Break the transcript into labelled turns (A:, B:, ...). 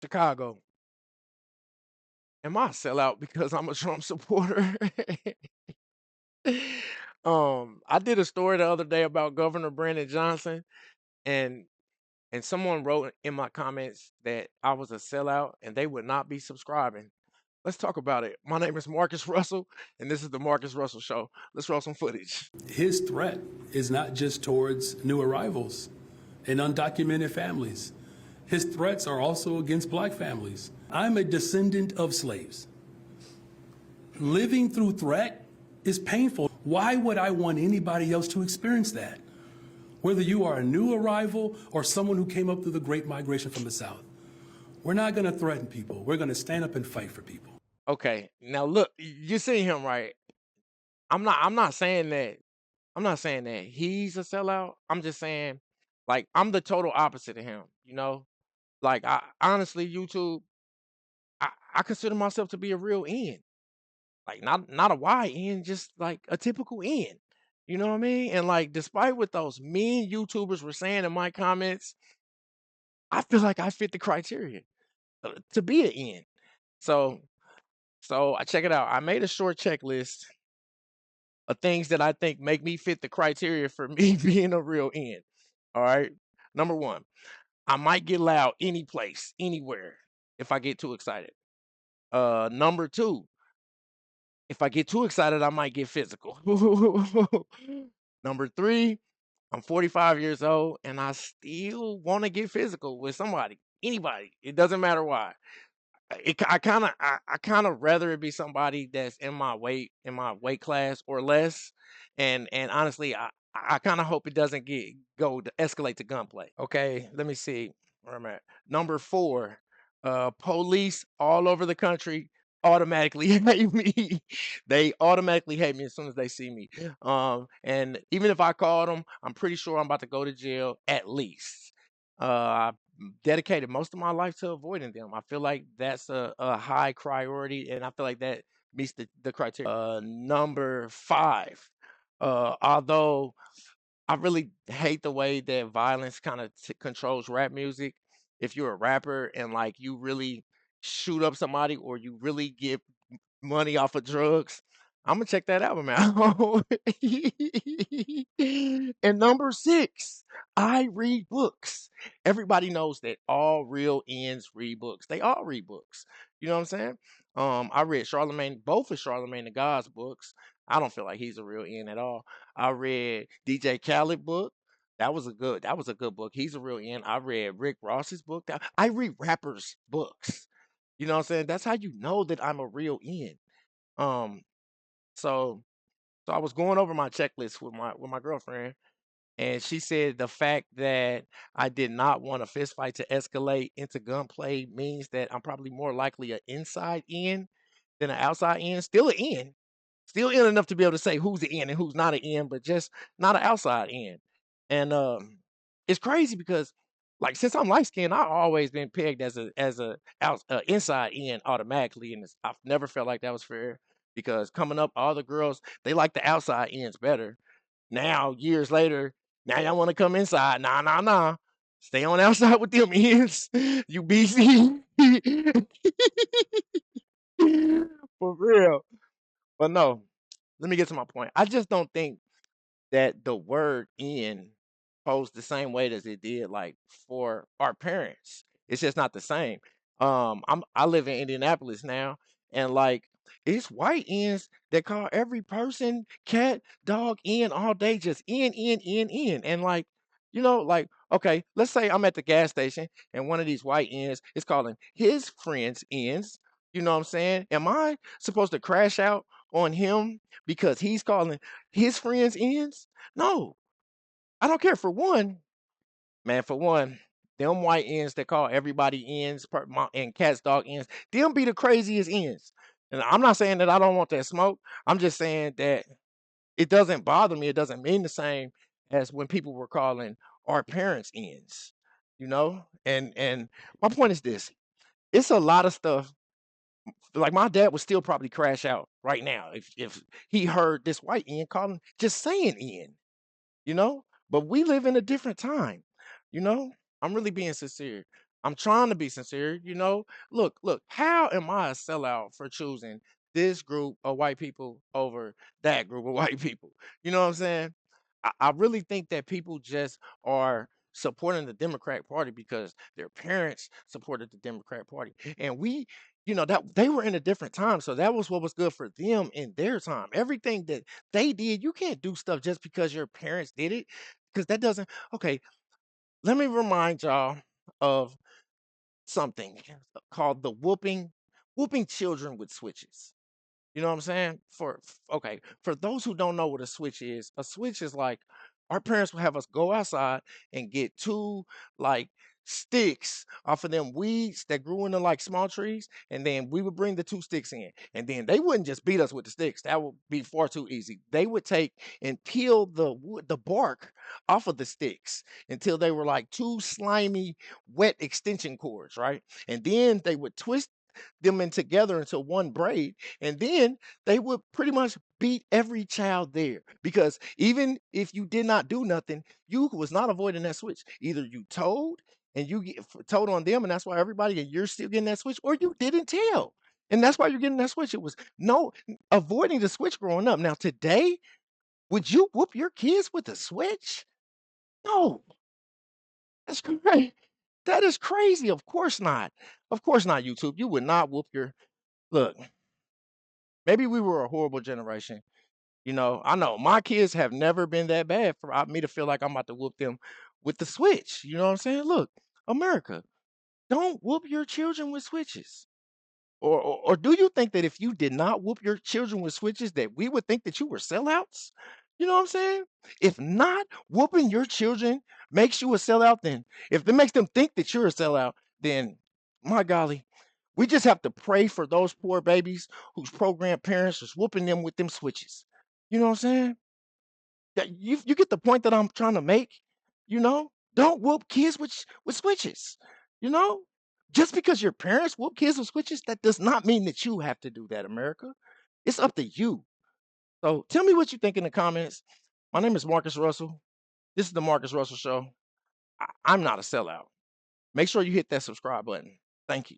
A: Chicago. Am I a sellout because I'm a Trump supporter? I did a story the other day about Governor Brandon Johnson, and someone wrote in my comments that I was a sellout and they would not be subscribing. Let's talk about it. My name is Marcus Russell, and this is the Marcus Russell Show. Let's roll some footage.
B: His threat is not just towards new arrivals and undocumented families. His threats are also against black families. I'm a descendant of slaves. Living through threat is painful. Why would I want anybody else to experience that? Whether you are a new arrival or someone who came up through the Great Migration from the South, we're not going to threaten people. We're going to stand up and fight for people.
A: Okay, now look, you see him right. I'm not saying that he's a sellout. I'm just saying, like, I'm the total opposite of him, you know? Like, I honestly, YouTube, I consider myself to be a real N. Like, not a YN, just like a typical N. You know what I mean? And like, despite what those mean YouTubers were saying in my comments, I feel like I fit the criteria to be an N. So I check it out. I made a short checklist of things that I think make me fit the criteria for me being a real N. All right. Number one, I might get loud any place, anywhere, if I get too excited. Number two, if I get too excited, I might get physical. Number three, I'm 45 years old and I still want to get physical with somebody, anybody. It doesn't matter why. I kind of rather it be somebody that's in my weight class or less, and honestly, I kind of hope it doesn't go to escalate to gunplay. Okay, let me see where I'm at. Number four, police all over the country automatically hate me. They automatically hate me as soon as they see me. And even if I called them, I'm pretty sure I'm about to go to jail at least. I dedicated most of my life to avoiding them. I feel like that's a high priority, and I feel like that meets the criteria. Number five, although I really hate the way that violence kind of controls rap music. If you're a rapper and like you really shoot up somebody or you really get money off of drugs, I'm gonna check that album out. And number six, I read books. Everybody knows that all real ends read books. They all read books. You know what I'm saying? I read both of Charlemagne the God's books. I don't feel like he's a real end at all. I read DJ Khaled book. That was a good book. He's a real end. I read Rick Ross's book. I read rappers' books. You know what I'm saying? That's how you know that I'm a real end. Um, so I was going over my checklist with my girlfriend, and she said the fact that I did not want a fist fight to escalate into gunplay means that I'm probably more likely an inside in than an outside in. Still an in, still in enough to be able to say who's the in and who's not an in, but just not an outside in. And it's crazy because like since I'm light skinned, I've always been pegged as a inside in automatically, and I've never felt like that was fair because coming up, all the girls they like the outside ends better. Now years later, now y'all want to come inside? Nah, nah, nah. Stay on the outside with them ends. You BC. For real. But no, let me get to my point. I just don't think that the word "in" holds the same weight as it did like for our parents. It's just not the same. I live in Indianapolis now, and like it's white ends that call every person, cat, dog, in all day, just in, and like like okay, let's say I'm at the gas station and one of these white ends is calling his friends ends. You know what I'm saying? Am I supposed to crash out on him because he's calling his friends ends? No, I don't care. For one, man, for one, them white ends that call everybody ends and cats dog ends, them be the craziest ends. And I'm not saying that I don't want that smoke. I'm just saying that it doesn't bother me. It doesn't mean the same as when people were calling our parents ends. And my point is this: it's a lot of stuff. Like my dad would still probably crash out right now if he heard this white end calling just saying end. But we live in a different time, you know? I'm really being sincere. I'm trying to be sincere, you know. Look, how am I a sellout for choosing this group of white people over that group of white people? You know what I'm saying? I really think that people just are supporting the Democratic Party because their parents supported the Democratic Party. And we, that they were in a different time. So that was what was good for them in their time. Everything that they did, you can't do stuff just because your parents did it. Because that doesn't, okay, let me remind y'all of something called the whooping children with switches. You know what I'm saying? Okay, for those who don't know what a switch is like our parents would have us go outside and get two like sticks off of them weeds that grew into like small trees, and then we would bring the two sticks in, and then they wouldn't just beat us with the sticks. That would be far too easy. They would take and peel the bark off of the sticks until they were like two slimy, wet extension cords, right? And then they would twist them in together into one braid, and then they would pretty much beat every child there because even if you did not do nothing, you was not avoiding that switch. Either you told and told on them, and that's why everybody and you're still getting that switch, or you didn't tell. And that's why you're getting that switch. It was no avoiding the switch growing up. Now today, would you whoop your kids with a switch? No, that's crazy. That is crazy. Of course not. Of course not, YouTube. You would not whoop your look. Maybe we were a horrible generation. I know my kids have never been that bad for me to feel like I'm about to whoop them with the switch. You know what I'm saying? Look, America, don't whoop your children with switches. Or do you think that if you did not whoop your children with switches, that we would think that you were sellouts? You know what I'm saying? If not whooping your children makes you a sellout, then if it makes them think that you're a sellout, then my golly, we just have to pray for those poor babies whose programmed parents is whooping them with them switches. You know what I'm saying? That you get the point that I'm trying to make. Don't whoop kids with switches. You know, just because your parents whoop kids with switches, that does not mean that you have to do that, America. It's up to you. So tell me what you think in the comments. My name is Marcus Russell. This is the Marcus Russell Show. I'm not a sellout. Make sure you hit that subscribe button. Thank you.